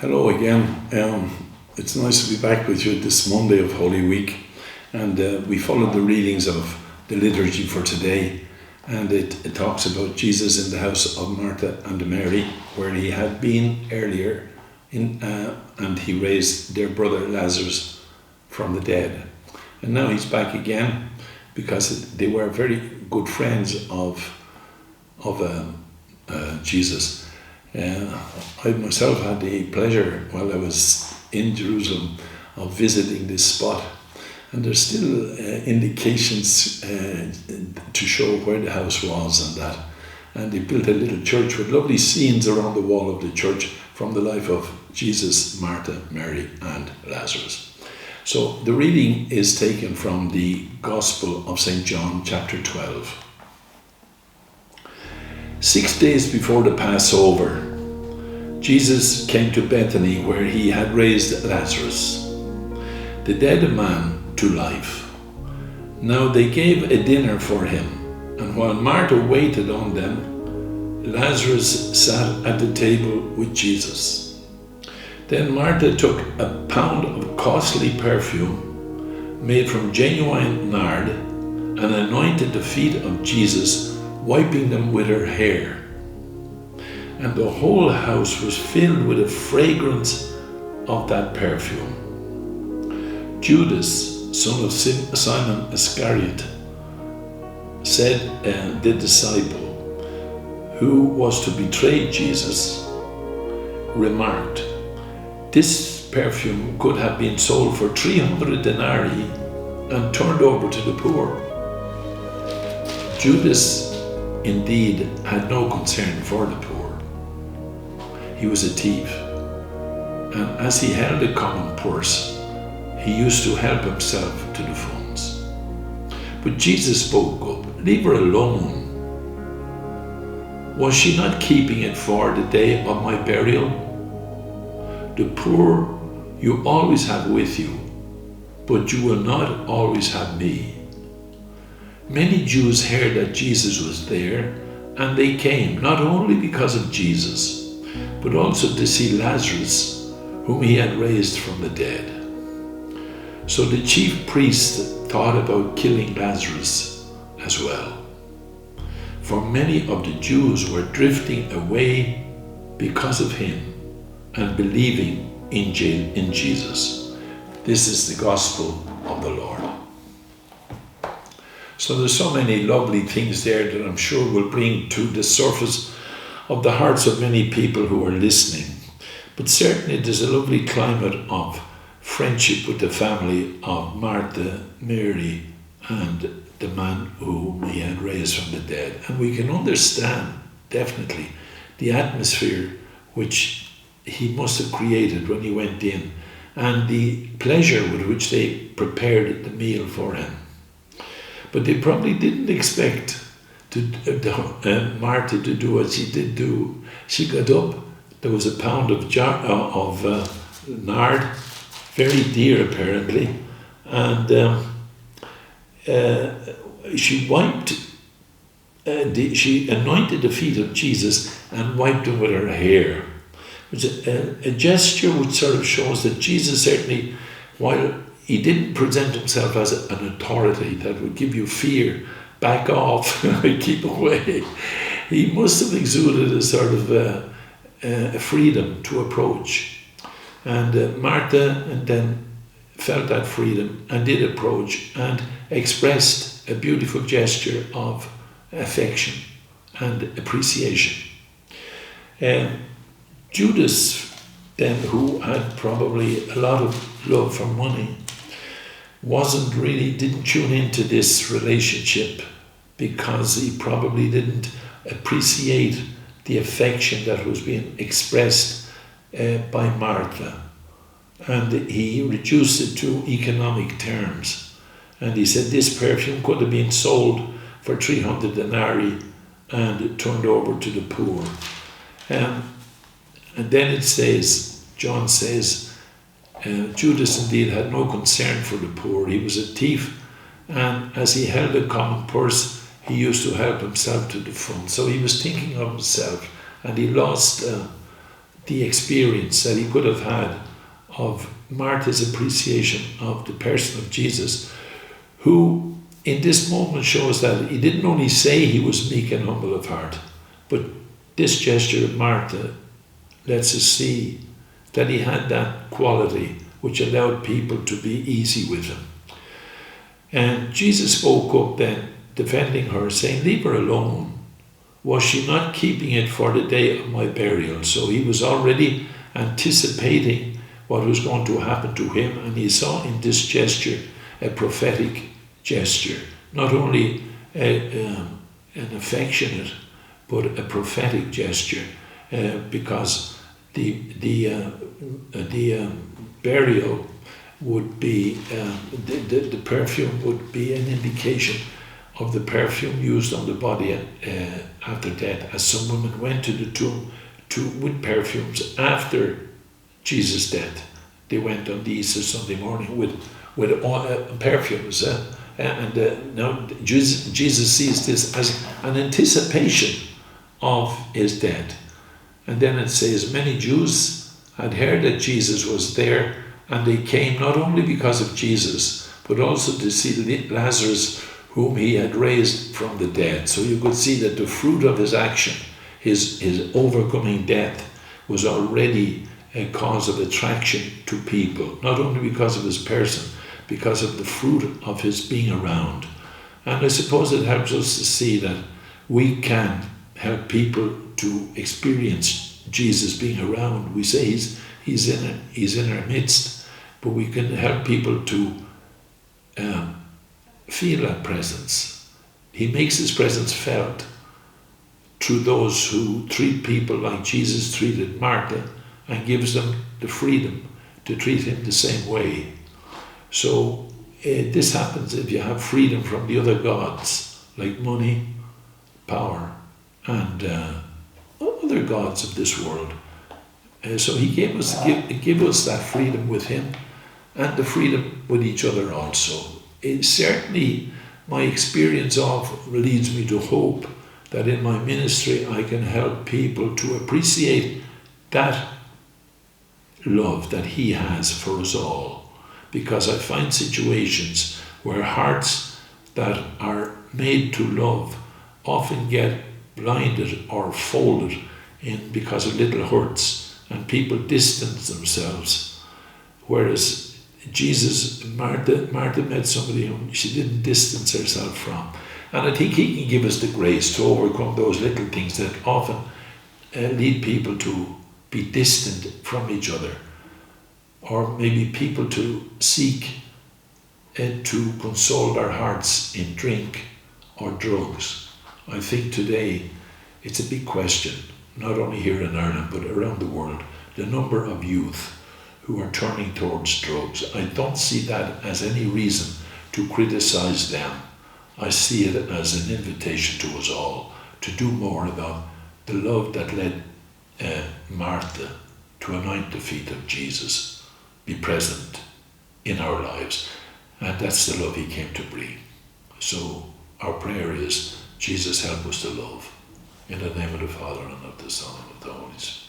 Hello again. It's nice to be back with you this Monday of Holy Week, and we followed the readings of the liturgy for today, and it talks about Jesus in the house of Martha and Mary, where he had been earlier, and he raised their brother Lazarus from the dead. And now he's back again because they were very good friends of Jesus. I myself had the pleasure while I was in Jerusalem of visiting this spot, and there's still indications to show where the house was and that. And they built a little church with lovely scenes around the wall of the church from the life of Jesus, Martha, Mary and Lazarus. So the reading is taken from the Gospel of St. John chapter 12. 6 days before the Passover, Jesus came to Bethany where he had raised Lazarus, the dead man, to life. Now they gave a dinner for him, and while Martha waited on them, Lazarus sat at the table with Jesus. Then Martha took a pound of costly perfume made from genuine nard and anointed the feet of Jesus, wiping them with her hair. And the whole house was filled with the fragrance of that perfume. Judas, son of Simon Iscariot, said, the disciple who was to betray Jesus, remarked, "This perfume could have been sold for 300 denarii and turned over to the poor." Judas indeed had no concern for the poor. He was a thief, and as he held a common purse, he used to help himself to the funds. But Jesus spoke up, "Leave her alone. Was she not keeping it for the day of my burial? The poor you always have with you, but you will not always have me." Many Jews heard that Jesus was there, and they came not only because of Jesus, but also to see Lazarus, whom he had raised from the dead. So the chief priest thought about killing Lazarus as well, for many of the Jews were drifting away because of him and believing in Jesus. This is the gospel of the Lord. So there's so many lovely things there that I'm sure will bring to the surface of the hearts of many people who are listening. But certainly there's a lovely climate of friendship with the family of Martha, Mary, and the man whom he had raised from the dead. And we can understand, definitely, the atmosphere which he must have created when he went in, and the pleasure with which they prepared the meal for him. But they probably didn't expect Martha to do what she did do. She got up, there was a pound of nard, very dear apparently, and she anointed the feet of Jesus and wiped them with her hair. It was a gesture which sort of shows that Jesus certainly, while he didn't present himself as an authority that would give you fear, back off, keep away, he must have exuded a sort of a freedom to approach. And Martha and then felt that freedom and did approach and expressed a beautiful gesture of affection and appreciation. Judas then, who had probably a lot of love for money, didn't tune into this relationship because he probably didn't appreciate the affection that was being expressed by Martha, and he reduced it to economic terms, and he said this perfume could have been sold for 300 denarii and turned over to the poor. And then it says, John says, Judas indeed had no concern for the poor. He was a thief, and as he held a common purse, he used to help himself to the fund. So he was thinking of himself, and he lost the experience that he could have had of Martha's appreciation of the person of Jesus, who in this moment shows that he didn't only say he was meek and humble of heart, but this gesture of Martha lets us see that he had that quality which allowed people to be easy with him. And Jesus spoke up then, defending her, saying, "Leave her alone. Was she not keeping it for the day of my burial?" So he was already anticipating what was going to happen to him, and he saw in this gesture a prophetic gesture, not only an affectionate, but a prophetic gesture, because the burial would be, the perfume would be an indication of the perfume used on the body after death, as some women went to the tomb with perfumes after Jesus' death. They went on the Easter Sunday morning with perfumes. Now Jesus sees this as an anticipation of his death. And then it says, many Jews had heard that Jesus was there, and they came not only because of Jesus, but also to see Lazarus, whom he had raised from the dead. So you could see that the fruit of his action, his overcoming death, was already a cause of attraction to people, not only because of his person, because of the fruit of his being around. And I suppose it helps us to see that we can help people to experience Jesus being around. We say he's in our midst, but we can help people to feel that presence. He makes his presence felt through those who treat people like Jesus treated Martha, and gives them the freedom to treat him the same way. So this happens if you have freedom from the other gods, like money, power, and other gods of this world. So he gave us that freedom with him, and the freedom with each other also. Certainly my experience of leads me to hope that in my ministry I can help people to appreciate that love that he has for us all, because I find situations where hearts that are made to love often get blinded or folded in because of little hurts, and people distance themselves. Whereas Martha met somebody whom she didn't distance herself from. And I think he can give us the grace to overcome those little things that often lead people to be distant from each other, or maybe people to seek to console their hearts in drink or drugs. I think today it's a big question, not only here in Ireland but around the world, the number of youth who are turning towards drugs. I don't see that as any reason to criticize them. I see it as an invitation to us all to do more about the love that led Martha to anoint the feet of Jesus, be present in our lives. And that's the love he came to bring. So our prayer is, Jesus, help us to love. In the name of the Father, and of the Son, and of the Holy Spirit.